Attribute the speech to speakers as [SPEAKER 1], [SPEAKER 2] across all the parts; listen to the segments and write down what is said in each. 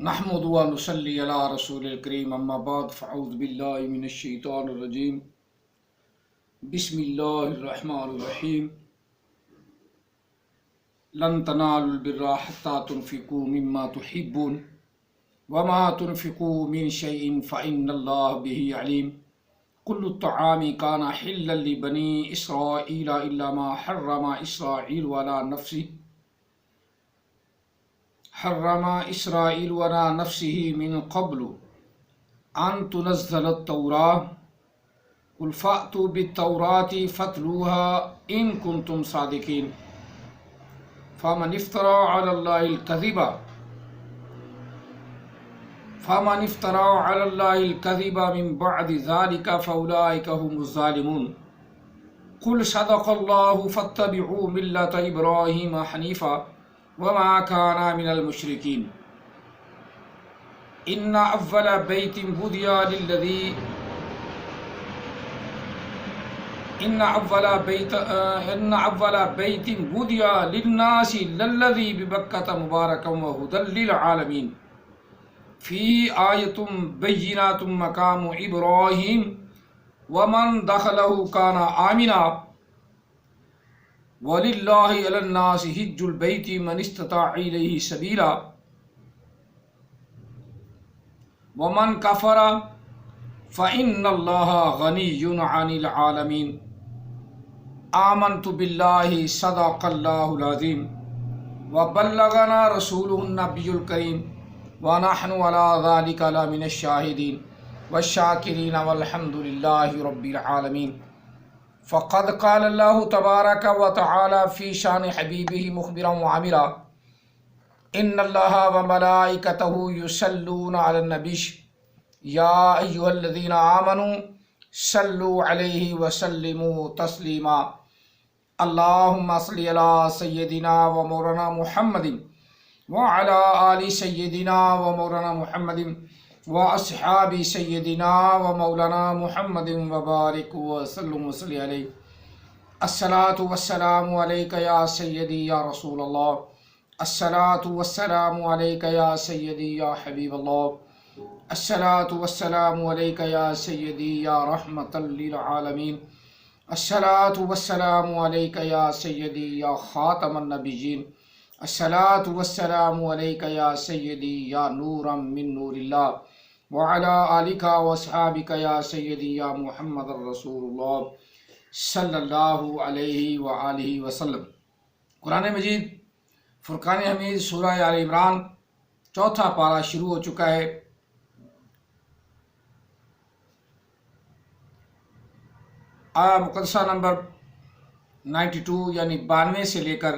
[SPEAKER 1] نحمد و نصلی علی رسول الکریم اما بعد فاعوذ باللہ من الشیطان الرجیم بسم اللہ الرحمن الرحیم لن تنالوا البر حتى تنفقوا مما تحبون وما تنفقوا من شيء فإن الله به عليم كل الطعام كان حلا لبني إسرائيل إلا ما حرم إسرائيل على نفسه من قبل أن تنزل التوراة قل فأتوا بالتوراة فاتلوها إن كنتم صادقين فمن افترى على الله الكذب من بعد ذلك فأولئك هم الظالمون قل صدق الله فاتبعوا ملة إبراهيم حنيفا وما كان من المشركين إن أول بيت وضع للناس للذي ببكة مباركا وهدى للعالمين فيه آية بينات مقام إبراهيم ومن دخله كان آمنا وللہ علی الناس حج البیت من استطاع الیہ سبیلا ومن کفر فإن اللہ غنی عن العالمین آمنت باللہ صدق اللہ العظیم وبلغنا رسولہ النبی الکریم ونحن علی ذلک لمن الشاہدین والشاکرین والحمد للہ رب العالمین فقد قال اللہ تبارک و تعالی فی شان حبیبہ مخبرا وعامرا ان اللہ وملائکتہ یصلون علی النبی یا ایہا الذین آمنوا صلوا علیہ وسلموا تسلیما اللہم صل علی سیدنا و مولانا محمد وعلی آل سیدنا و مولانا محمد واصحاب سیدنا و مولانا محمد وبارک وسلم وصلی علیہ الصلاۃ والسلام علیک یا سیدی یا رسول اللہ الصلاۃ والسلام علیک یا سیدی یا حبیب اللہ الصلاۃ والسلام علیک یا سیدی یا رحمۃ للعالمین الصلاۃ والسلام علیک یا سیدی یا خاتم النبیین الصلاۃ والسلام علیک یا سیدی یا نورا من نور اللہ وعلى آلک واصحابک یا سیدی یا محمد الرسول اللہ صلی اللہ علیہ وآلہ وسلم۔ قرآن مجید فرقان حمید سورہ آل عمران چوتھا پارہ شروع ہو چکا ہے۔ آیہ مقدسہ نمبر 92 یعنی 92 سے لے کر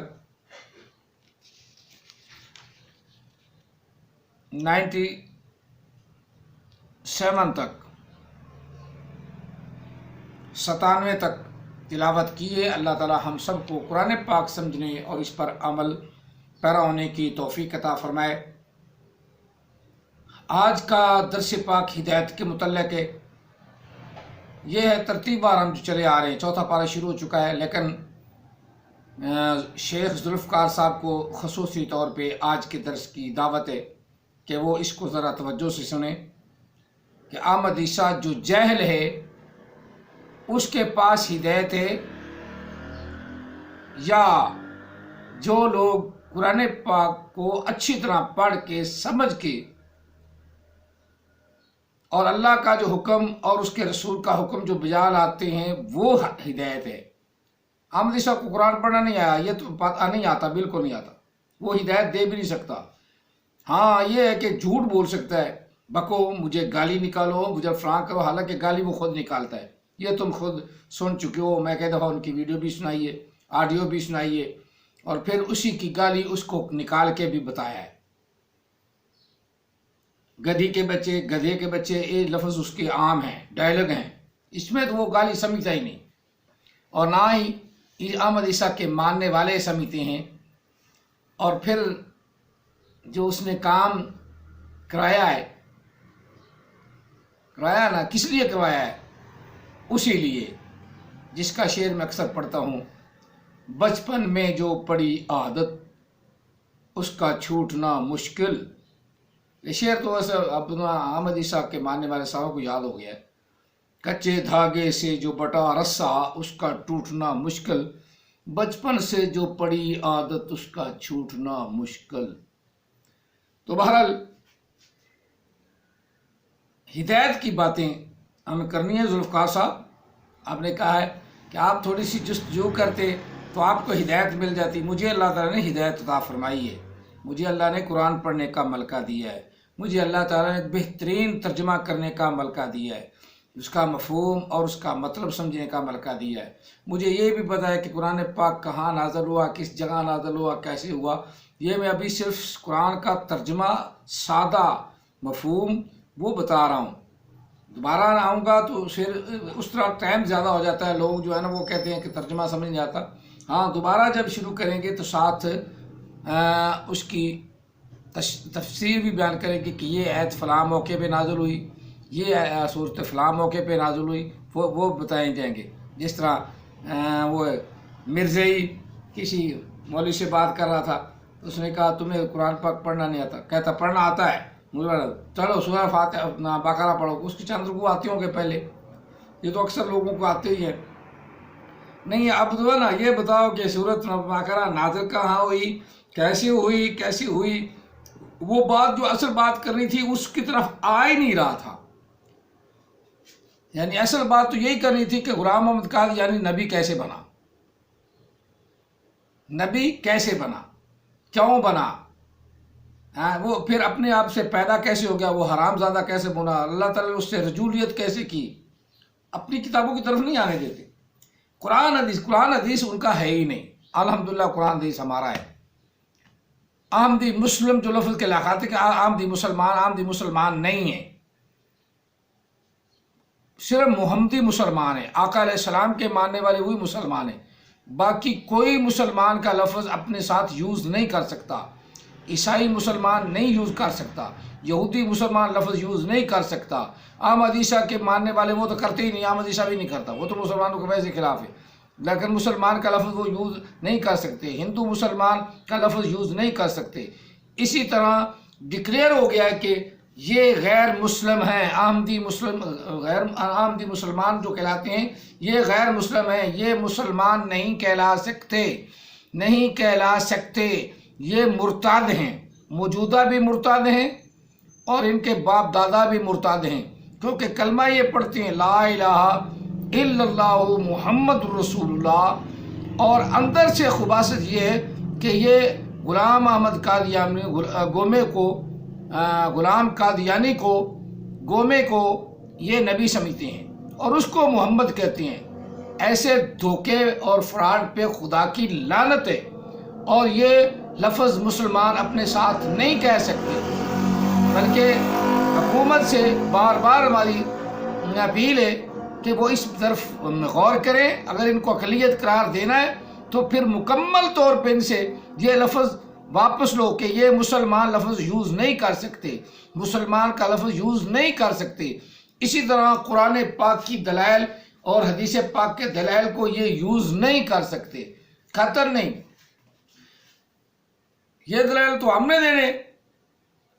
[SPEAKER 1] 97 تک 97 تک تلاوت کی ہے۔ اللہ تعالی ہم سب کو قرآن پاک سمجھنے اور اس پر عمل پیرا ہونے کی توفیق عطا فرمائے۔ آج کا درس پاک ہدایت کے متعلق ہے۔ یہ ہے ترتیب بار ہم جو چلے آ رہے ہیں، چوتھا پارہ شروع ہو چکا ہے، لیکن شیخ ذوالفقار صاحب کو خصوصی طور پہ آج کے درس کی دعوت ہے کہ وہ اس کو ذرا توجہ سے سنیں کہ احمد عیسیٰ جو جاہل ہے اس کے پاس ہدایت ہے، یا جو لوگ قرآن پاک کو اچھی طرح پڑھ کے سمجھ کے اور اللہ کا جو حکم اور اس کے رسول کا حکم جو بجا لاتے ہیں وہ ہدایت ہے۔ احمد عیسیٰ کو قرآن پڑھنا نہیں آیا، یہ تو پتہ نہیں آتا، بالکل نہیں آتا، وہ ہدایت دے بھی نہیں سکتا۔ ہاں یہ ہے کہ جھوٹ بول سکتا ہے، بکو مجھے گالی نکالو، مجھے فلاں کرو، حالانکہ گالی وہ خود نکالتا ہے۔ یہ تم خود سن چکے ہو، میں کئی دفعہ ان کی ویڈیو بھی سنائیے، آڈیو بھی سنائیے، اور پھر اسی کی گالی اس کو نکال کے بھی بتایا ہے۔ گدھی کے بچے، گدھے کے بچے، یہ لفظ اس کے عام ہیں، ڈائلگ ہیں، اس میں تو وہ گالی سمجھتا ہی نہیں، اور نہ ہی احمد عیسیٰ کے ماننے والے سمجھتے ہیں۔ اور پھر جو اس نے کام کرایا نا، کس لیے کروایا ہے؟ اسی لیے جس کا شعر میں اکثر پڑھتا ہوں، بچپن میں جو پڑی عادت اس کا چھوٹنا مشکل، یہ شعر تو ویسے احمدی صاحب کے ماننے والے ساروں کو یاد ہو گیا ہے. کچے دھاگے سے جو بٹا رسا اس کا ٹوٹنا مشکل، بچپن سے جو پڑی عادت اس کا چھوٹنا مشکل. تو بہرحال ہدایت کی باتیں ہمیں کرنی ہے. ذوالفقار صاحب، آپ نے کہا ہے کہ آپ تھوڑی سی جستجو کرتے تو آپ کو ہدایت مل جاتی. مجھے اللہ تعالیٰ نے ہدایت عطا فرمائی ہے. مجھے اللہ نے قرآن پڑھنے کا ملکہ دیا ہے. مجھے اللہ تعالیٰ نے بہترین ترجمہ کرنے کا ملکہ دیا ہے، اس کا مفہوم اور اس کا مطلب سمجھنے کا ملکہ دیا ہے. مجھے یہ بھی پتہ ہے کہ قرآن پاک کہاں نازل ہوا، کس جگہ نازل ہوا، کیسے ہوا. یہ میں ابھی صرف قرآن کا ترجمہ، سادہ مفہوم وہ بتا رہا ہوں. دوبارہ آؤں گا تو پھر اس طرح ٹائم زیادہ ہو جاتا ہے. لوگ جو ہے نا وہ کہتے ہیں کہ ترجمہ سمجھ نہیں آتا. ہاں، دوبارہ جب شروع کریں گے تو ساتھ اس کی تفسیر بھی بیان کریں گے کہ یہ آیت فلاں موقع پہ نازل ہوئی، یہ صورت فلاں موقع پہ نازل ہوئی، وہ بتائے جائیں گے. جس طرح وہ مرزائی کسی مولوی سے بات کر رہا تھا، اس نے کہا تمہیں قرآن پاک پڑھنا نہیں آتا؟ کہتا پڑھنا آتا ہے. چلو سورہ فاتحہ بقرہ پڑھو. اس کی چند رکوع آتی ہوں گے پہلے، یہ تو اکثر لوگوں کو آتے ہی ہیں. نہیں، اب جو ہے نا یہ بتاؤ کہ سورۃ بقرہ نازل کہاں ہوئی، کیسی ہوئی. وہ بات جو اصل بات کرنی تھی اس کی طرف آ ہی نہیں رہا تھا. یعنی اصل بات تو یہی کرنی تھی کہ غلام محمد قادیانی نبی کیسے بنا، نبی کیسے بنا، کیوں بنا، وہ پھر اپنے آپ سے پیدا کیسے ہو گیا، وہ حرام زادہ کیسے بنا، اللہ تعالیٰ نے اس سے رجولیت کیسے کی. اپنی کتابوں کی طرف نہیں آنے دیتے. قرآن حدیث ان کا ہے ہی نہیں. الحمدللہ قرآن حدیث ہمارا ہے. احمدی مسلم جو لفظ کے لاقاتے کہ احمدی مسلمان نہیں ہے، صرف محمدی مسلمان ہے. آقا علیہ السلام کے ماننے والے وہی مسلمان ہیں. باقی کوئی مسلمان کا لفظ اپنے ساتھ یوز نہیں کر سکتا. عیسائی مسلمان نہیں یوز کر سکتا، یہودی مسلمان لفظ یوز نہیں کر سکتا. احمدی صاحب کے ماننے والے وہ تو کرتے ہی نہیں، احمدی صاحب ہی نہیں کرتا، وہ تو مسلمانوں کے ویسے خلاف ہے. لیکن مسلمان کا لفظ وہ یوز نہیں کر سکتے، ہندو مسلمان کا لفظ یوز نہیں کر سکتے. اسی طرح ڈکلیئر ہو گیا ہے کہ یہ غیر مسلم ہیں. احمدی مسلمان جو کہلاتے ہیں یہ غیر مسلم ہیں، یہ مسلمان نہیں کہلا سکتے. یہ مرتد ہیں، موجودہ بھی مرتد ہیں اور ان کے باپ دادا بھی مرتد ہیں، کیونکہ کلمہ یہ پڑھتے ہیں لا الہ الا اللہ محمد رسول اللہ. اور اندر سے خباثت یہ ہے کہ یہ غلام احمد قادیانی غلام قادیانی کو گومے کو یہ نبی سمجھتے ہیں اور اس کو محمد کہتے ہیں. ایسے دھوکے اور فراڈ پہ خدا کی لعنت ہے. اور یہ لفظ مسلمان اپنے ساتھ نہیں کہہ سکتے، بلکہ حکومت سے بار بار ہماری اپیل ہے کہ وہ اس طرف غور کریں. اگر ان کو اقلیت قرار دینا ہے تو پھر مکمل طور پہ ان سے یہ لفظ واپس لو کہ یہ مسلمان لفظ یوز نہیں کر سکتے، مسلمان کا لفظ یوز نہیں کر سکتے. اسی طرح قرآن پاک کی دلائل اور حدیث پاک کے دلائل کو یہ یوز نہیں کر سکتے. خطر نہیں، یہ دلائل تو ہم نے دینے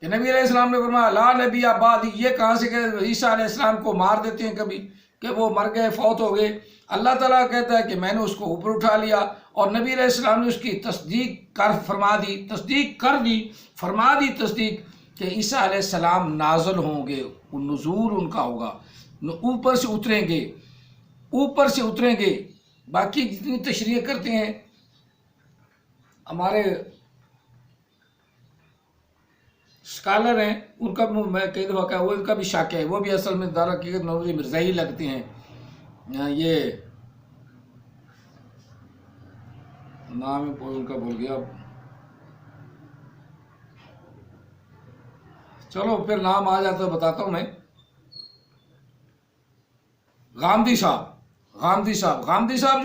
[SPEAKER 1] کہ نبی علیہ السلام نے فرمایا لا نبی بعدی. یہ کہاں سے کہ عیسیٰ علیہ السلام کو مار دیتے ہیں کبھی کہ وہ مر گئے، فوت ہو گئے. اللہ تعالیٰ کہتا ہے کہ میں نے اس کو اوپر اٹھا لیا اور نبی علیہ السلام نے اس کی تصدیق فرما دی کہ عیسیٰ علیہ السلام نازل ہوں گے، نزول ان کا ہوگا، اوپر سے اتریں گے. باقی جتنی تشریح کرتے ہیں ہمارے اسکالر ہیں، ان کا میں کئی دفعہ کہا وہ ان کا بھی شک ہے، وہ بھی اصل میں دار حقیقت مولوی مرزائی لگتے ہیں. یہ نام ان کا بھول گیا، چلو پھر نام آ جاتا ہے بتاتا ہوں میں. غامدی صاحب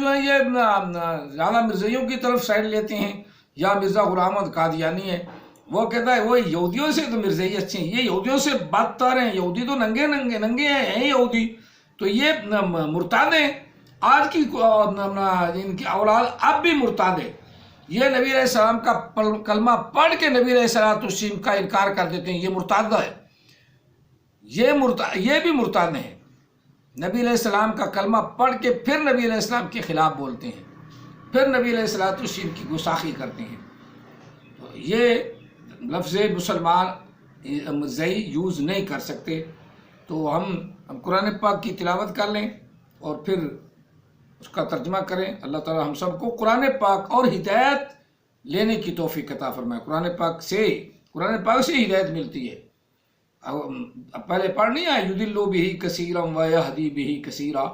[SPEAKER 1] جو ہیں یہ زیادہ مرزائیوں کی طرف سائڈ لیتے ہیں، یا مرزا غلام احمد قادیانی ہے. وہ کہتا ہے وہ یہودیوں سے تو مرزائی اچھے ہیں، یہ یہودیوں سے بدتر ہیں. یہودی تو ننگے ہیں یہودی، تو یہ مرتد ہیں. آج کی ان کی اولاد اب بھی مرتد ہے. یہ نبی علیہ السلام کا کلمہ پڑھ کے نبی علیہ السلام کا انکار کر دیتے ہیں، یہ مرتد ہے، یہ بھی مرتد ہیں۔ نبی علیہ السلام کا کلمہ پڑھ کے پھر نبی علیہ السلام کے خلاف بولتے ہیں، پھر نبی علیہ السلام کی گستاخی کرتے ہیں۔ تو یہ لفظ مسلمان مرزائی یوز نہیں کر سکتے۔ تو ہم قرآن پاک کی تلاوت کر لیں اور پھر اس کا ترجمہ کریں۔ اللہ تعالی ہم سب کو قرآن پاک اور ہدایت لینے کی توفیق عطا فرمائے۔ قرآن پاک سے ہدایت ملتی ہے۔ پہلے پڑھ نہیں آئے یُضِلُّ بِهِ کثیرا وَیَہْدِی بِهِ کثیرا،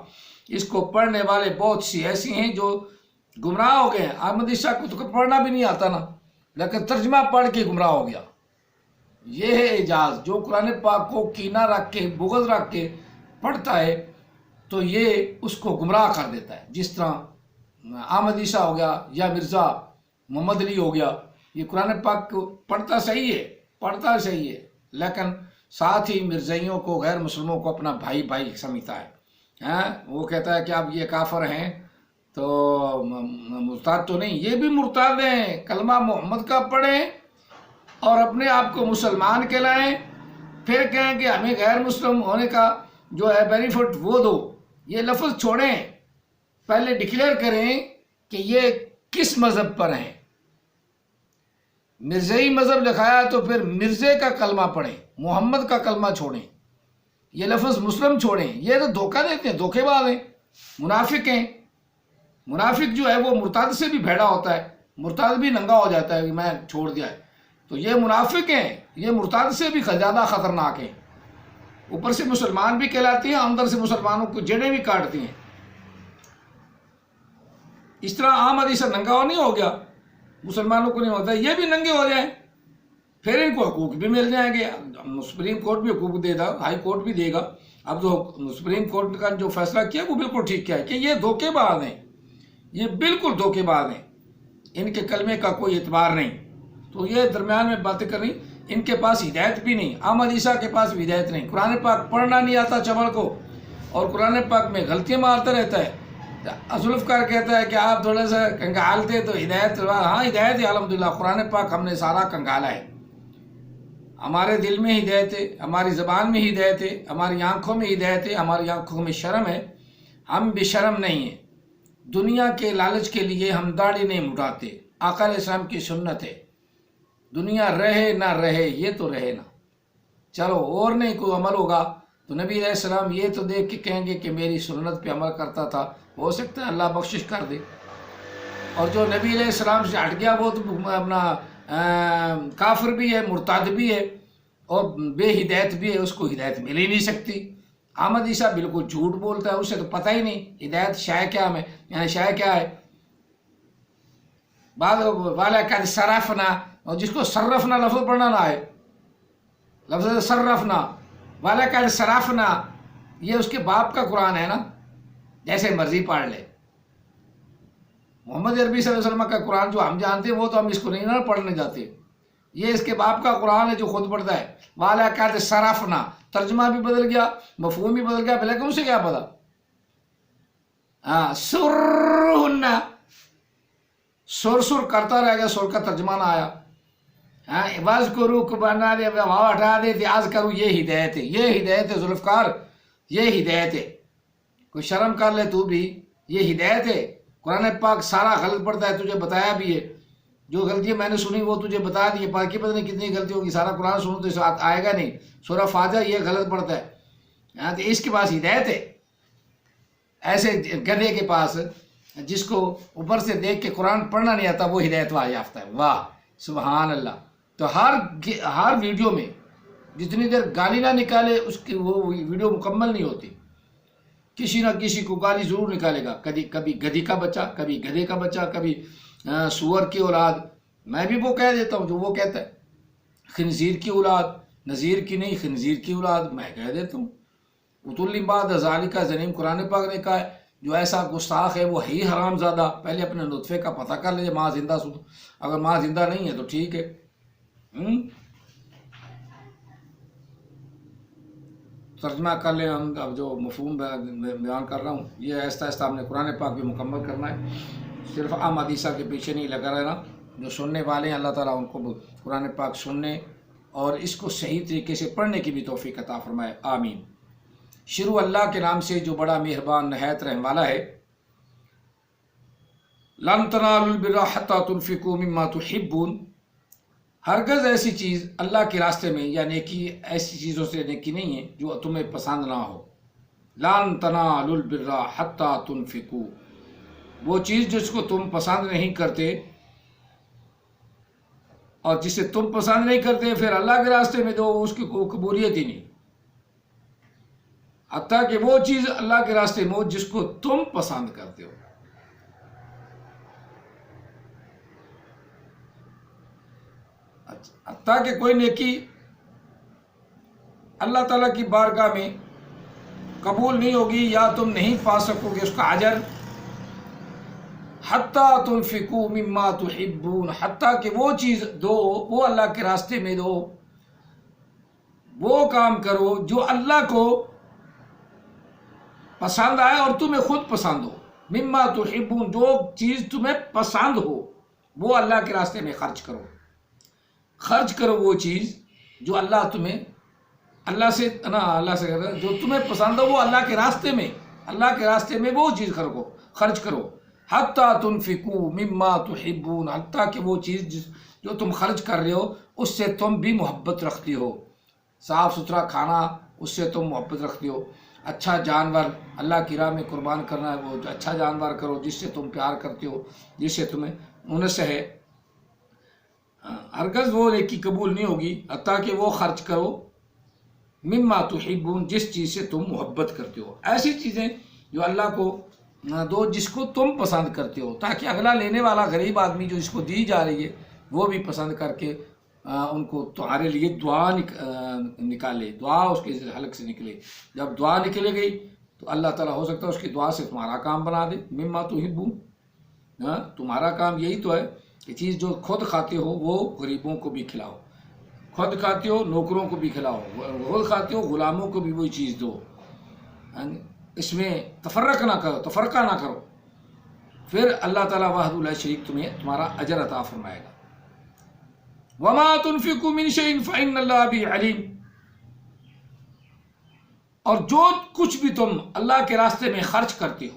[SPEAKER 1] اس کو پڑھنے والے بہت سی ایسی ہیں جو گمراہ ہو گئے ہیں۔ احمدی شاہ کو تو پڑھنا بھی نہیں آتا نا، لیکن ترجمہ پڑھ کے گمراہ ہو گیا۔ یہ ہے اعجاز، جو قرآن پاک کو کینہ رکھ کے بغض رکھ کے پڑھتا ہے تو یہ اس کو گمراہ کر دیتا ہے۔ جس طرح احمدی شاہ ہو گیا یا مرزا محمد علی ہو گیا، یہ قرآن پاک کو پڑھتا صحیح ہے لیکن ساتھ ہی مرزائیوں کو، غیر مسلموں کو اپنا بھائی سمجھتا ہے۔ وہ کہتا ہے کہ اب یہ کافر ہیں تو مرتد تو نہیں، یہ بھی مرتد ہیں۔ کلمہ محمد کا پڑھیں اور اپنے آپ کو مسلمان کہلائیں، پھر کہیں کہ ہمیں غیر مسلم ہونے کا جو ہے بینیفٹ وہ دو۔ یہ لفظ چھوڑیں، پہلے ڈکلیئر کریں کہ یہ کس مذہب پر ہیں۔ مرزائی مذہب لکھایا تو پھر مرزے کا کلمہ پڑھیں، محمد کا کلمہ چھوڑیں، یہ لفظ مسلم چھوڑیں۔ یہ تو دھوکہ دیتے ہیں، دھوکے باز ہیں، منافق ہیں۔ منافق جو ہے وہ مرتد سے بھی بھیڑا ہوتا ہے، مرتد بھی ننگا ہو جاتا ہے کہ میں چھوڑ دیا ہے۔ تو یہ منافق ہیں، یہ مرتد سے بھی زیادہ خطرناک ہیں۔ اوپر سے مسلمان بھی کہلاتی ہیں، اندر سے مسلمانوں کو جڑیں بھی کاٹتی ہیں۔ اس طرح احمدی سے ننگا نہیں ہو گیا، مسلمانوں کو نہیں ہوتا، یہ بھی ننگے ہو جائیں، پھر ان کو حقوق بھی مل جائیں گے۔ سپریم کورٹ بھی حقوق دے گا، ہائی کورٹ بھی دے گا۔ اب جو سپریم کورٹ کا جو فیصلہ کیا وہ بالکل ٹھیک کیا ہے کہ یہ دھوکے باز ہیں، یہ بالکل دھوکے باز ہیں، ان کے کلمے کا کوئی اعتبار نہیں۔ تو یہ درمیان میں باتیں کرنی، ان کے پاس ہدایت بھی نہیں، احمد عیسیٰ کے پاس بھی ہدایت نہیں، قرآن پاک پڑھنا نہیں آتا چمڑ کو، اور قرآن پاک میں غلطیاں مارتا رہتا ہے۔ ذوالفقار کہتا ہے کہ آپ تھوڑا سا کنگالتے تو ہدایت، ہاں ہدایت ہے الحمدللہ، قرآن پاک ہم نے سارا کنگالا ہے۔ ہمارے دل میں ہدایت ہے، ہماری زبان میں ہدایت ہے، ہماری آنکھوں میں ہدایت ہے، ہماری آنکھوں میں شرم ہے، ہم بے شرم نہیں ہیں۔ دنیا کے لالچ کے لیے ہم داڑھی نہیں مٹاتے، آقا علیہ السلام کی سنت ہے۔ دنیا رہے نہ رہے، یہ تو رہے نا، چلو اور نہیں کوئی عمل ہوگا تو نبی علیہ السلام یہ تو دیکھ کے کہیں گے کہ میری سنت پہ عمل کرتا تھا، ہو سکتا ہے اللہ بخشش کر دے۔ اور جو نبی علیہ السلام سے ہٹ گیا وہ تو اپنا کافر بھی ہے، مرتد بھی ہے اور بے ہدایت بھی ہے، اس کو ہدایت مل ہی نہیں سکتی۔ احمد عیسیٰ بالکل جھوٹ بولتا ہے، اسے تو پتہ ہی نہیں ہدایت شے کیا ہے، یعنی شے کیا ہے۔ بعد والا کہ صرفنا، اور جس کو صرفنا لفظ پڑھنا نہ آئے، لفظ صرفنا والا کہ صرفنا، یہ اس کے باپ کا قرآن ہے نا، جیسے مرضی پڑھ لے۔ محمد عربی صلی اللہ علیہ وسلم کا قرآن جو ہم جانتے ہیں وہ تو ہم اس کو نہیں نہ پڑھنے جاتے، یہ اس کے باپ کا قرآن ہے جو خود پڑھتا ہے۔ والا کہ صرفنا، ترجمہ بھی بدل گیا، مفہوم بھی بدل گیا، لیکن اسے کیا پتا۔ سرہن، سر کرتا رہ گیا، سر کا ترجمہ نہ آیا۔ واز کرو کو بنا دے، واو ہٹا دے، آز کرو، یہ ہدایت ہے، یہ ہدایت ہے ذوالفقار، یہ ہدایت ہے۔ کوئی شرم کر لے تو بھی، یہ ہدایت ہے۔ قرآن پاک سارا غلط پڑھتا ہے، تجھے بتایا بھی ہے، جو غلطیاں میں نے سنی وہ تجھے بتا دی ہے، باقی پتہ نہیں کتنی غلطی ہوگی، سارا قرآن سنو تو آئے گا نہیں۔ سورہ فاتحہ یہ غلط پڑھتا ہے، تو اس کے پاس ہدایت ہے۔ ایسے گدھے کے پاس جس کو اوپر سے دیکھ کے قرآن پڑھنا نہیں آتا وہ ہدایت یافتہ ہے، واہ سبحان اللہ۔ تو ہر ویڈیو میں جتنی دیر گالی نہ نکالے اس کی وہ ویڈیو مکمل نہیں ہوتی، کسی نہ کسی کو گالی ضرور نکالے گا، کبھی گدھی کا بچہ، کبھی گدھے کا بچہ، کبھی سور کی اولاد، میں بھی وہ کہہ دیتا ہوں جو وہ کہتا ہے، خنزیر کی اولاد، نذیر کی نہیں خنزیر کی اولاد، میں کہہ دیتا ہوں۔ اتل بعد ذالک زنیم، قرآن پاک نے کہا ہے جو ایسا گستاخ ہے وہ ہی حرام زادہ، پہلے اپنے نطفے کا پتہ کر لیجیے، ماں زندہ سو، اگر ماں زندہ نہیں ہے تو ٹھیک ہے۔ ترجمہ کر لیں ہم، اب جو مفہوم بیان کر رہا ہوں یہ آہستہ آہستہ ہم نے قرآن پاک بھی مکمل کرنا ہے۔ صرف احادیث کے پیچھے نہیں لگا رہنا. جو سننے والے ہیں اللہ تعالیٰ ان کو قرآن پاک سننے اور اس کو صحیح طریقے سے پڑھنے کی بھی توفیق عطا فرمائے. آمین. شروع اللہ کے نام سے جو بڑا مہربان نہایت رحم والا ہے. لن تنالوا البر حتى تنفقوا مما تحبون. ہرگز ایسی چیز اللہ کے راستے میں یا نیکی ایسی چیزوں سے نیکی نہیں ہے جو تمہیں پسند نہ ہو. لن تنالوا البر حتى تنفقوا. وہ چیز جس کو تم پسند نہیں کرتے اور جسے تم پسند نہیں کرتے پھر اللہ کے راستے میں دو، اس کی کوئی قبولیت ہی نہیں. حتیٰ کہ وہ چیز اللہ کے راستے میں ہو جس کو تم پسند کرتے ہو. حتیٰ کہ کوئی نیکی اللہ تعالیٰ کی بارگاہ میں قبول نہیں ہوگی یا تم نہیں پا سکو گے اس کا اجر. حتیٰ تنفقوا مما تحبون. حتیٰ کہ وہ چیز دو، وہ اللہ کے راستے میں دو، وہ کام کرو جو اللہ کو پسند آئے اور تمہیں خود پسند ہو. مما تحبون، جو چیز تمہیں پسند ہو وہ اللہ کے راستے میں خرچ کرو. خرچ کرو وہ چیز جو اللہ تمہیں اللہ سے جو تمہیں پسند ہو وہ اللہ کے راستے میں وہ چیز خرچ کرو. حتیٰ تنفقوا مما تحبون. حتیٰ کہ وہ چیز جو تم خرچ کر رہے ہو اس سے تم بھی محبت رکھتی ہو. صاف ستھرا کھانا اس سے تم محبت رکھتی ہو. اچھا جانور اللہ کی راہ میں قربان کرنا ہے، وہ اچھا جانور کرو جس سے تم پیار کرتے ہو، جس سے تمہیں انس ہے. ہرگز وہ نیکی قبول نہیں ہوگی حتیٰ کہ وہ خرچ کرو مما تحبون، جس چیز سے تم محبت کرتے ہو. ایسی چیزیں جو اللہ کو دو جس کو تم پسند کرتے ہو، تاکہ اگلا لینے والا غریب آدمی جو اس کو دی جا رہی ہے وہ بھی پسند کر کے ان کو تمہارے لیے دعا نکالے، دعا اس کے حلق سے نکلے. جب دعا نکلے گئی تو اللہ تعالیٰ ہو سکتا ہے اس کی دعا سے تمہارا کام بنا دے. مما تحبون، تمہارا کام یہی تو ہے کہ چیز جو خود کھاتے ہو وہ غریبوں کو بھی کھلاؤ. خود کھاتے ہو نوکروں کو بھی کھلاؤ، خود کھاتے ہو غلاموں کو بھی وہی چیز دو. اس میں تفرقہ نہ کرو. پھر اللہ تعالیٰ وحدہ لا شریک تمہارا اجر عطا فرمائے گا. وما تنفقوا من شيء فإن الله به علیم. اور جو کچھ بھی تم اللہ کے راستے میں خرچ کرتے ہو،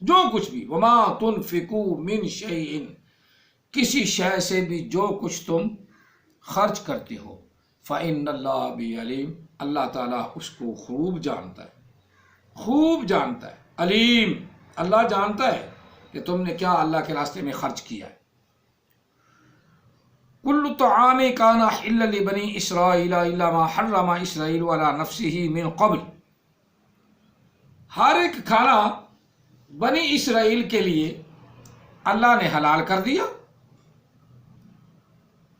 [SPEAKER 1] جو کچھ بھی، وما تنفقوا من شيء، کسی شے سے بھی جو کچھ تم خرچ کرتے ہو، فإن الله به علیم، اللہ تعالیٰ اس کو خوب جانتا ہے. علیم، اللہ جانتا ہے کہ تم نے کیا اللہ کے راستے میں خرچ کیا ہے. کل طعام کان حلا لبنی اسرائیل الا ما حرم اسرائیل علی نفسہ من قبل. ہر ایک کھانا بنی اسرائیل کے لیے اللہ نے حلال کر دیا،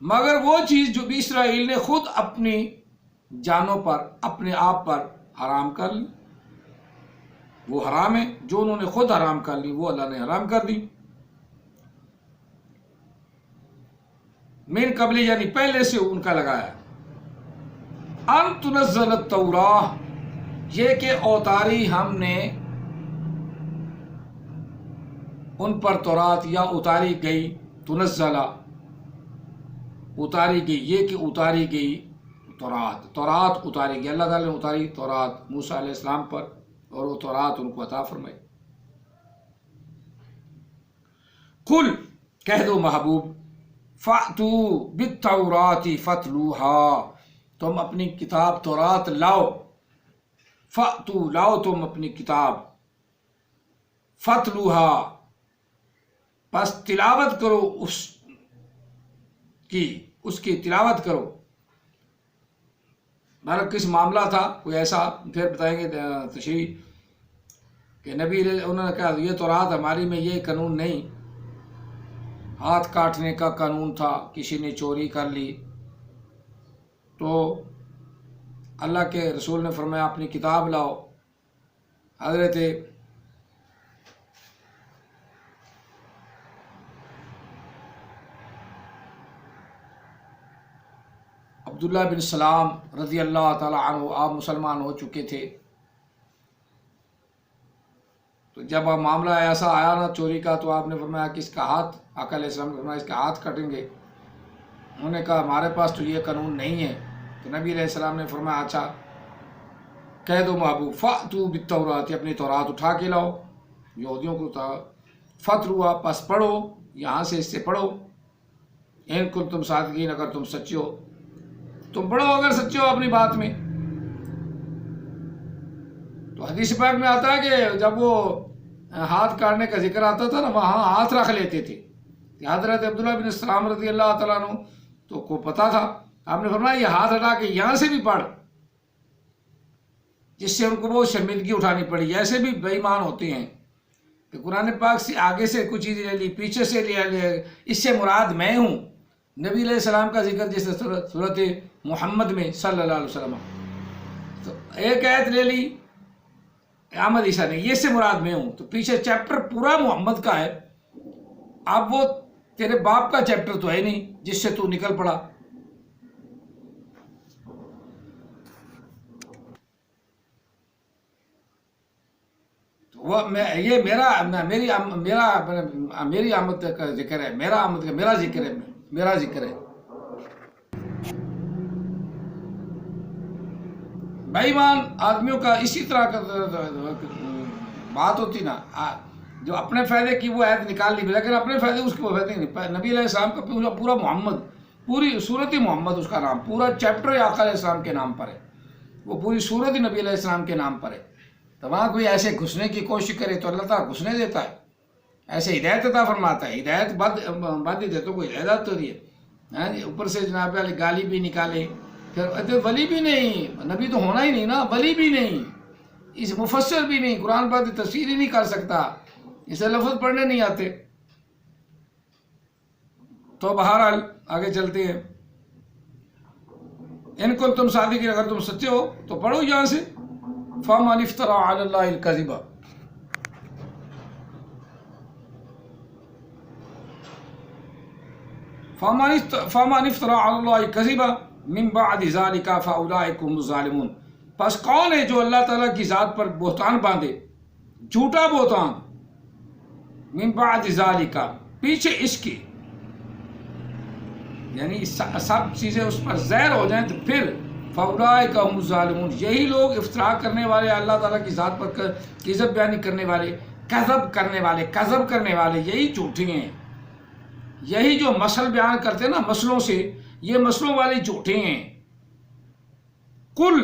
[SPEAKER 1] مگر وہ چیز جو بھی اسرائیل نے خود اپنی جانوں پر اپنے آپ پر حرام کر لی، وہ حرام ہے. جو انہوں نے خود حرام کر لی وہ اللہ نے حرام کر دی. من قبل یعنی پہلے سے ان کا لگایا. ان تنزل التوراہ، یہ کہ اتاری ہم نے ان پر تورات، یا اتاری گئی، تنزلہ اتاری گئی، یہ کہ اتاری گئی تورات اتاری گئی. اللہ تعالیٰ نے اتاری تورات موسیٰ علیہ السلام پر اور وہ تورات ان کو عطا فرمائی. قل، کہہ دو محبوب، فَأْتُوا بِالتَّوْرَاتِ فَاتْلُوهَا، تم اپنی کتاب تورات لاؤ. فَأْتُوا، لاؤ تم اپنی کتاب. فَاتْلُوهَا، پس تلاوت کرو اس کی تلاوت کرو. ہمارا کس معاملہ تھا کوئی ایسا، پھر بتائیں گے تشریح کہ نبی انہوں نے کہا یہ تورات ہماری میں یہ قانون نہیں، ہاتھ کاٹنے کا قانون تھا، کسی نے چوری کر لی تو اللہ کے رسول نے فرمایا اپنی کتاب لاؤ. حضرت عبداللہ بن سلام رضی اللہ تعالیٰ عنہ، آپ مسلمان ہو چکے تھے، تو تو جب معاملہ ایسا آیا نا چوری کا، تو آپ نے فرمایا کہ اس کا ہاتھ، آقا علیہ السلام نے فرمایا اس کا ہاتھ کٹیں گے. انہوں نے کہا ہمارے پاس تو یہ قانون نہیں ہے. تو نبی علیہ السلام نے فرمایا اچھا کہہ دو محبوب فَأْتُوا بِالتَّوْرَاةِ، اپنی تورات اٹھا کے لاؤ. یہودیوں کو تھا فَاتْلُوہا، پس پڑھو، یہاں سے اس سے پڑھو. اِن کُنتُم صادقین، اگر تم سچے ہو تم پڑھو، اگر سچے ہو اپنی بات میں. تو حدیث پاک میں آتا ہے کہ جب وہ ہاتھ کاٹنے کا ذکر آتا تھا نا، وہاں ہاتھ رکھ لیتے تھے. حضرت عبداللہ بن السلام رضی اللہ تعالیٰ عنہ تو کو پتا تھا. آپ نے فرمایا یہ ہاتھ ہٹا کے یہاں سے بھی پڑھ، جس سے ان کو بہت شرمندگی اٹھانی پڑی. ایسے بھی بے ایمان ہوتے ہیں کہ قرآن پاک سے آگے سے کچھ چیز لے لی، پیچھے سے لے، اس سے مراد میں ہوں. نبی علیہ السلام کا ذکر جیسے صورت محمد میں صلی اللہ علیہ وسلم، تو ایک آیت لے لی احمد عیسیٰ نے، یہ سے مراد میں ہوں، تو پیچھے چیپٹر پورا محمد کا ہے. اب وہ تیرے باپ کا چیپٹر تو ہے نہیں جس سے تو نکل پڑا. وہ یہ میری آمد کا ذکر ہے، میرا ذکر ہے. بے ایمان آدمیوں کا اسی طرح کا بات ہوتی نا، جو اپنے فائدے کی وہ آیت نکال لی، لیکن اپنے فائدے اس کو فائدے نہیں. نبی علیہ السلام کا پورا محمد، پوری صورت محمد اس کا نام، پورا چیپٹر آقا علیہ السلام کے نام پر ہے. وہ پوری صورت نبی علیہ السلام کے نام پر ہے. تو وہاں کوئی ایسے گھسنے کی کوشش کرے تو اللہ تعالیٰ گھسنے دیتا ہے، ایسے ہدایت عطا فرماتا ہے. ہدایت بد دے تو کوئی ہدایت تو دی ہے. اوپر سے جناب علی گالی بھی نکالے، پھر ولی بھی نہیں، نبی تو ہونا ہی نہیں نا، ولی بھی نہیں، اس مفسر بھی نہیں، قرآن پاک کی تفسیر ہی نہیں کر سکتا، اسے لفظ پڑھنے نہیں آتے. تو بہرحال آگے چلتے ہیں. ان کو تم صادقین، اگر تم سچے ہو تو پڑھو یہاں سے. فَمَنِ افْتَرَىٰ عَلَى اللَّهِ الْكَذِبَ، فَمَنِ افْتَرَىٰ عَلَى اللَّهِ الْكَذِبَ مِن بَعْدِ ذَلِكَ فَأُولَٰئِكَ هُمُ الظَّالِمُونَ. پس کون ہے جو اللہ تعالیٰ کی ذات پر بہتان باندھے، جھوٹا بہتان، من بعد ذالکا، پیچھے اس کے، یعنی سب چیزیں اس پر زہر ہو جائیں تو پھر فاولئک هم الظالمون، یہی لوگ افتراء کرنے والے، اللہ تعالیٰ کی ذات پر کذب بیانی کرنے والے، کذب کرنے والے یہی جھوٹے ہیں. یہی جو مسل بیان کرتے ہیں نا مسلوں سے، یہ مسلوں والے جھوٹے ہیں. قل،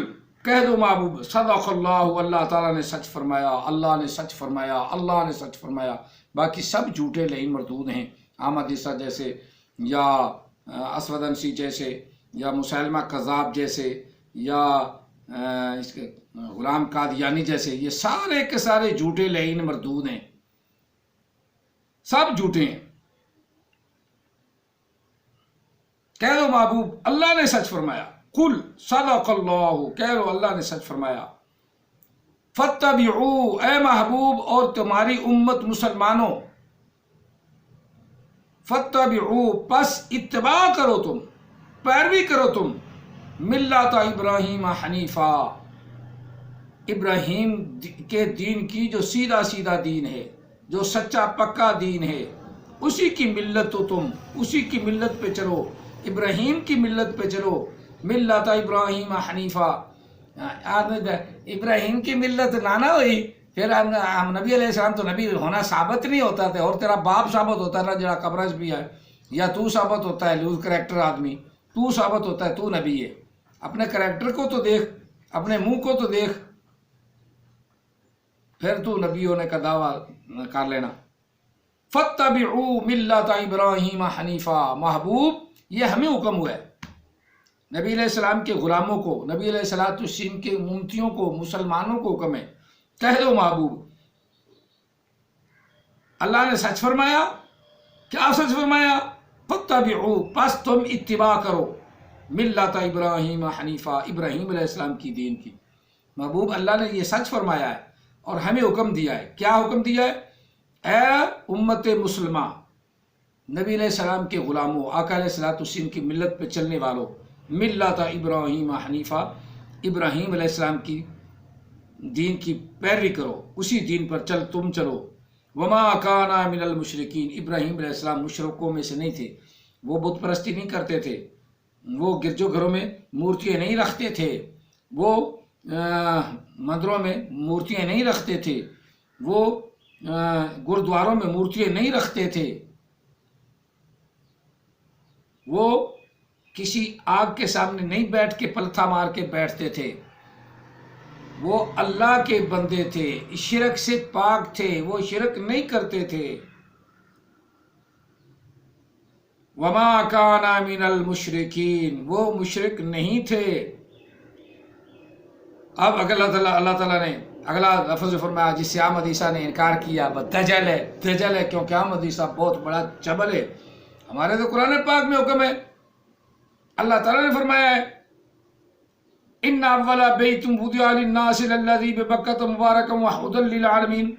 [SPEAKER 1] کہہ دو محبوب، صدق اللہ، اللہ تعالیٰ نے سچ فرمایا، اللہ نے سچ فرمایا، اللہ نے سچ فرمایا. باقی سب جھوٹے لعین مردود ہیں. احمد عیسیٰ جیسے، یا اسود انسی جیسے، یا مسلمہ کذاب جیسے، یا اس کے غلام قادیانی جیسے، یہ سارے کے سارے جھوٹے لعین مردود ہیں، سب جھوٹے ہیں. کہہ دو محبوب اللہ نے سچ فرمایا. قل صدق اللہ، کہہ دو اللہ نے سچ فرمایا. فاتبعوا، اے محبوب اور تمہاری امت مسلمانوں، فاتبعوا، پس اتباع کرو تم، پیروی کرو تم، ملت ابراہیم حنیفہ، ابراہیم کے دین کی، جو سیدھا سیدھا دین ہے، جو سچا پکا دین ہے، اسی کی ملت ہو تم، اسی کی ملت پہ چلو، ابراہیم کی ملت پہ چلو. ملت ابراہیم حنیفہ، ابراہیم کی ملت نانا ہوئی، پھر ہم نبی علیہ السلام تو نبی ہونا ثابت نہیں ہوتا تھا، اور تیرا باپ ثابت ہوتا ہے نا جڑا قبرج بھی ہے، یا تو ثابت ہوتا ہے لوز کریکٹر آدمی، تو ثابت ہوتا ہے تو نبی ہے. اپنے کریکٹر کو تو دیکھ، اپنے منہ کو تو دیکھ، پھر تو نبی ہونے کا دعویٰ کر لینا. فاتبعوا ملت ابراہیم حنیفہ، محبوب یہ ہمیں حکم ہوا ہے، نبی علیہ السلام کے غلاموں کو، نبی علیہ السلام کے امتیوں کو، مسلمانوں کو حکم ہے. کہہ دو محبوب اللہ نے سچ فرمایا. کیا سچ فرمایا؟ فاتبعوا، پس تم اتباع کرو، ملت ابراہیم حنیفہ، ابراہیم علیہ السلام کی دین کی. محبوب اللہ نے یہ سچ فرمایا ہے اور ہمیں حکم دیا ہے. کیا حکم دیا ہے؟ اے امت مسلمہ، نبی علیہ السلام کے غلاموں، آقا علیہ السلام کی ملت پہ چلنے والوں، ملت ابراہیم حنیفہ، ابراہیم علیہ السلام کی دین کی پیروی کرو، اسی دین پر تم چلو۔ وما کان من المشرکین، ابراہیم علیہ السلام مشرکوں میں سے نہیں تھے، وہ بت پرستی نہیں کرتے تھے، وہ گرجو گھروں میں مورتیاں نہیں رکھتے تھے، وہ مندروں میں مورتیاں نہیں رکھتے تھے، وہ گردواروں میں مورتیاں نہیں رکھتے تھے، وہ کسی آگ کے سامنے نہیں بیٹھ کے پلتھا مار کے بیٹھتے تھے، وہ اللہ کے بندے تھے، شرک سے پاک تھے، وہ شرک نہیں کرتے تھے۔ وما کان من المشرکین، وہ مشرک نہیں تھے۔ اب اللہ تعالیٰ نے اگلا لفظ فرمایا جس سے احمد عیسیٰ نے انکار کیا، وہ دجل ہے، دجل ہے، کیونکہ احمد عیسیٰ بہت بڑا جبل ہے۔ ہمارے تو قرآن پاک میں حکم ہے، اللہ تعالیٰ نے فرمایا ہے ان اول بیت وضع للناس الذی ببکۃ مبارکا وہدی للعالمین۔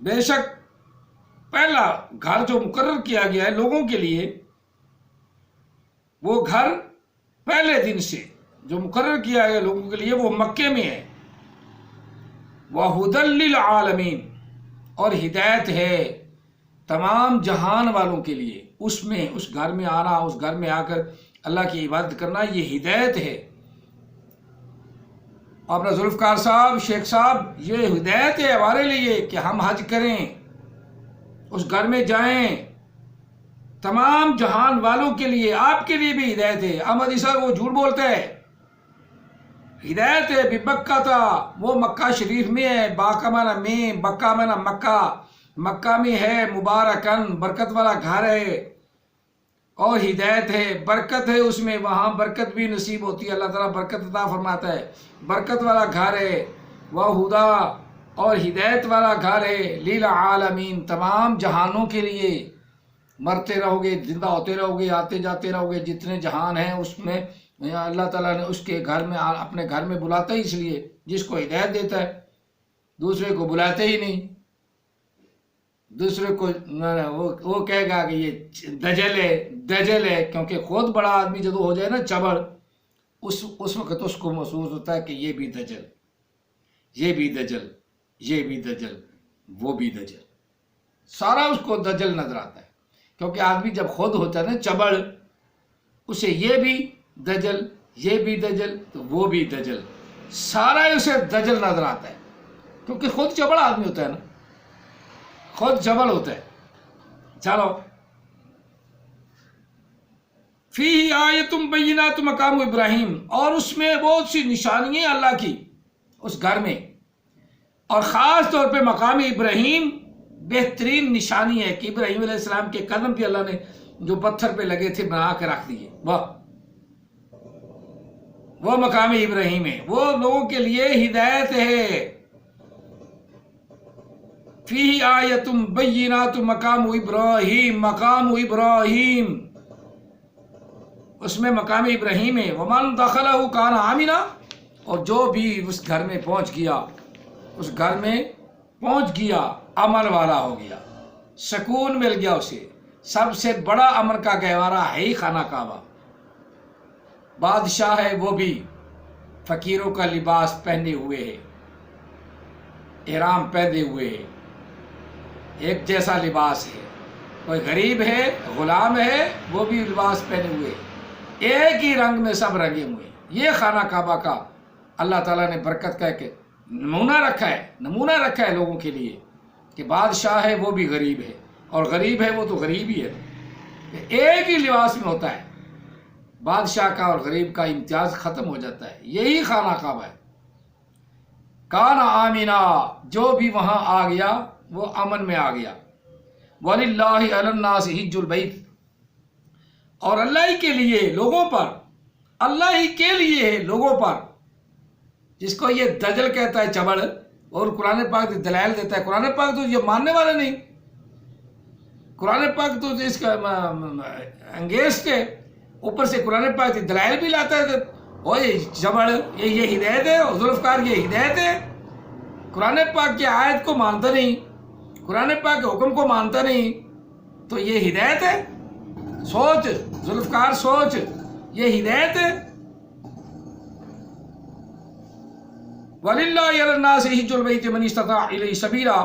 [SPEAKER 1] بے شک پہلا گھر جو مقرر کیا گیا ہے لوگوں کے لیے، وہ گھر پہلے دن سے جو مقرر کیا گیا لوگوں کے لیے وہ مکے میں ہے، وَهُدًى لِّلْعَالَمِينَ، اور ہدایت ہے تمام جہان والوں کے لیے۔ اس میں اس گھر میں آنا، اس گھر میں آ کر اللہ کی عبادت کرنا، یہ ہدایت ہے۔ اپنا ذوالفقار صاحب، شیخ صاحب، یہ ہدایت ہے ہمارے لیے کہ ہم حج کریں، اس گھر میں جائیں، تمام جہان والوں کے لیے، آپ کے لیے بھی ہدایت ہے۔ احمد عیسیٰ وہ جھوٹ بولتا ہے، ہدایت ہے ببکہ تھا، وہ مکہ شریف میں ہے، باقا مانا میں، بکہ مانا مکہ، مکہ میں ہے، مبارکن، برکت والا گھر ہے، اور ہدایت ہے، برکت ہے اس میں، وہاں برکت بھی نصیب ہوتی ہے، اللہ تعالیٰ برکت عطا فرماتا ہے، برکت والا گھر ہے، وہ ہدا، اور ہدایت والا گھر ہے، للعالمین، تمام جہانوں کے لیے۔ مرتے رہو گے، زندہ ہوتے رہو گے، آتے جاتے رہو گے، جتنے جہان ہیں اس میں اللہ تعالیٰ نے اس کے گھر میں اپنے گھر میں بلاتا ہی اس لیے، جس کو ہدایت دیتا ہے، دوسرے کو بلاتے ہی نہیں۔ دوسرے کو وہ کہے گا کہ یہ دجل ہے، دجل ہے، کیونکہ خود بڑا آدمی جب ہو جائے نا چبڑ، اس وقت اس کو محسوس ہوتا ہے کہ یہ بھی دجل، یہ بھی دجل، یہ بھی دجل، وہ بھی دجل، سارا اس کو دجل نظر آتا ہے، کیونکہ آدمی جب خود ہوتا ہے نا چبڑ، اسے یہ بھی دجل، یہ بھی دجل، تو وہ بھی دجل، سارا اسے دجل نظر آتا ہے، کیونکہ خود چبڑ آدمی ہوتا ہے نا، خود جبل ہوتا ہے۔ چلو، فیہ آیۃ بینات مقام ابراہیم، اور اس میں بہت سی نشانیاں اللہ کی اس گھر میں، اور خاص طور پہ مقام ابراہیم بہترین نشانی ہے کہ ابراہیم علیہ السلام کے قدم پہ اللہ نے جو پتھر پہ لگے تھے بنا کے رکھ دیے، وہ مقام ابراہیم ہے، وہ لوگوں کے لیے ہدایت ہے۔ فیہ آیۃ بینات مقام ابراہیم، مقام ابراہیم، اس میں مقام ابراہیم ہے۔ ومن دخلہ کان آمنا، اور جو بھی اس گھر میں پہنچ گیا، اس گھر میں پہنچ گیا، امن والا ہو گیا، سکون مل گیا اسے۔ سب سے بڑا امن کا گہوارہ ہے ہی خانہ کعبہ، بادشاہ ہے وہ بھی فقیروں کا لباس پہنے ہوئے ہے، احرام پہنے ہوئے ہے، ایک جیسا لباس ہے، کوئی غریب ہے، غلام ہے، وہ بھی لباس پہنے ہوئے، ایک ہی رنگ میں سب رنگے ہوئے۔ یہ خانہ کعبہ کا اللہ تعالیٰ نے برکت کا ایک نمونہ رکھا ہے لوگوں کے لیے کہ بادشاہ ہے وہ بھی غریب ہے، اور غریب ہے وہ تو غریب ہی ہے، ایک ہی لباس میں ہوتا ہے، بادشاہ کا اور غریب کا امتیاز ختم ہو جاتا ہے۔ یہی خانہ کعبہ ہے۔ کان آمنا، جو بھی وہاں آ گیا وہ امن میں آ گیا۔ وَلِلَّهِ عَلَى النَّاسِ حِجُّ الْبَيْتِ، اور اللہ ہی کے لیے لوگوں پر، اللہ ہی کے لیے ہے لوگوں پر، جس کو یہ دجل کہتا ہے چبڑ، اور قرآن پاک دلائل دیتا ہے۔ قرآن پاک تو یہ ماننے والا نہیں، قرآن پاک تو اس کا انگیز کے اوپر سے قرآن پاک دلائل بھی لاتا ہے اوے جبڑ، یہ ہدایت ہے؟ ذوالفقار یہ ہدایت ہے؟ قرآن پاک کی آیت کو مانتا نہیں، قرآن پاک کے حکم کو مانتا نہیں، تو یہ ہدایت ہے؟ سوچ ذوالفقار، سوچ، یہ ہدایت ہے؟ وَلِلَّهِ عَلَى النَّاسِ حِجُّ الْبَيْتِ مَنِ اسْتَطَاعَ إِلَيْهِ سَبِيلًا،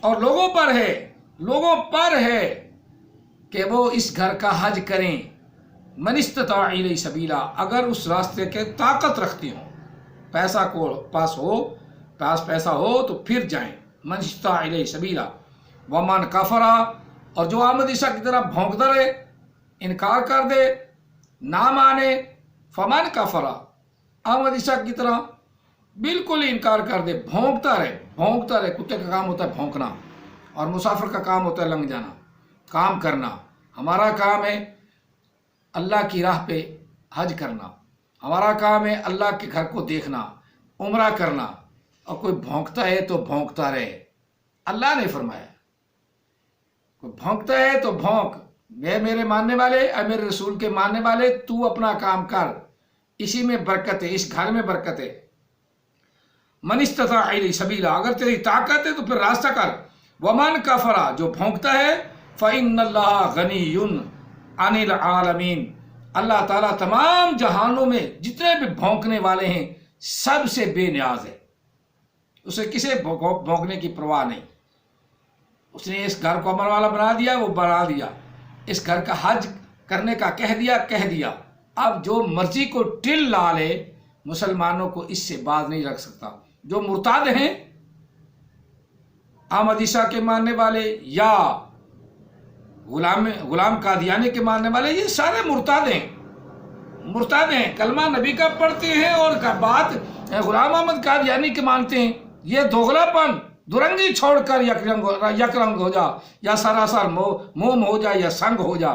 [SPEAKER 1] اور لوگوں پر ہے کہ وہ اس گھر کا حج کریں، من استطاع الیہ سبیلا، اگر اس راستے کے طاقت رکھتے ہوں، پیسہ کو پاس پیسہ ہو تو پھر جائیں، من استطاع الیہ سبیلا، ومن کفر، اور جو احمد عیسیٰ کی طرح بھونکتا رہے، انکار کر دے، نہ مانے، فمن کفر، احمد عیسیٰ کی طرح بالکل ہی انکار کر دے، بھونکتا رہے، کتے کا کام ہوتا ہے بھونکنا، اور مسافر کا کام ہوتا ہے لنگ جانا، کام کرنا۔ ہمارا کام ہے اللہ کی راہ پہ حج کرنا، ہمارا کام ہے اللہ کے گھر کو دیکھنا، عمرہ کرنا، اور کوئی بھونکتا ہے تو بھونکتا رہے۔ اللہ نے فرمایا کوئی بھونکتا ہے تو بھونک، میرے ماننے والے، اے میرے رسول کے ماننے والے، تو اپنا کام کر، اسی میں برکت ہے، اس گھر میں برکت ہے۔ من استطاع الیہ سبیلا، اگر تیری طاقت ہے تو پھر راستہ کر۔ ومن کفر، جو بھونکتا ہے، فإن اللہ غنی عن العالمین، اللہ تعالیٰ تمام جہانوں میں جتنے بھی بھونکنے والے ہیں سب سے بے نیاز ہے، اسے کسی بھونکنے کی پرواہ نہیں۔ اس نے اس گھر کو امن والا بنا دیا، وہ بنا دیا، اس گھر کا حج کرنے کا کہہ دیا۔ اب جو مرضی کو ٹل لا لے، مسلمانوں کو اس سے باز نہیں رکھ سکتا۔ جو مرتاد ہیں، احمد عیسیٰ کے ماننے والے یا غلام قادیانی کے ماننے والے، یہ سارے مرتاد ہیں، کلمہ نبی کا پڑھتے ہیں اور بات غلام احمد قادیانی کے مانتے ہیں۔ یہ دوغلا پن، درنگی چھوڑ کر یک رنگ ہو جا، یا سراسر موم ہو جا، یا سنگ ہو جا۔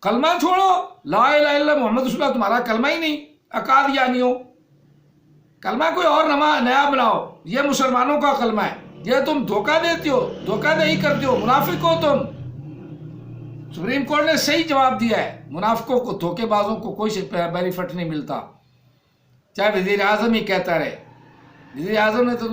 [SPEAKER 1] کلمہ چھوڑو، لا الہ الا اللہ محمد رسول اللہ تمہارا کلمہ ہی نہیں، قادیانیوں، کلمہ کوئی اور نیا بناؤ، یہ مسلمانوں کا کلمہ ہے، یہ تم دھوکہ دیتے ہو، دھوکہ دہی کرتے ہو، منافق ہو تم۔ سپریم کورٹ نے صحیح جواب دیا ہے، منافقوں کو، دھوکے بازوں کو کوئی بینیفٹ نہیں ملتا، چاہے وزیر اعظم ہی کہتا رہے۔ وزیر اعظم نے تو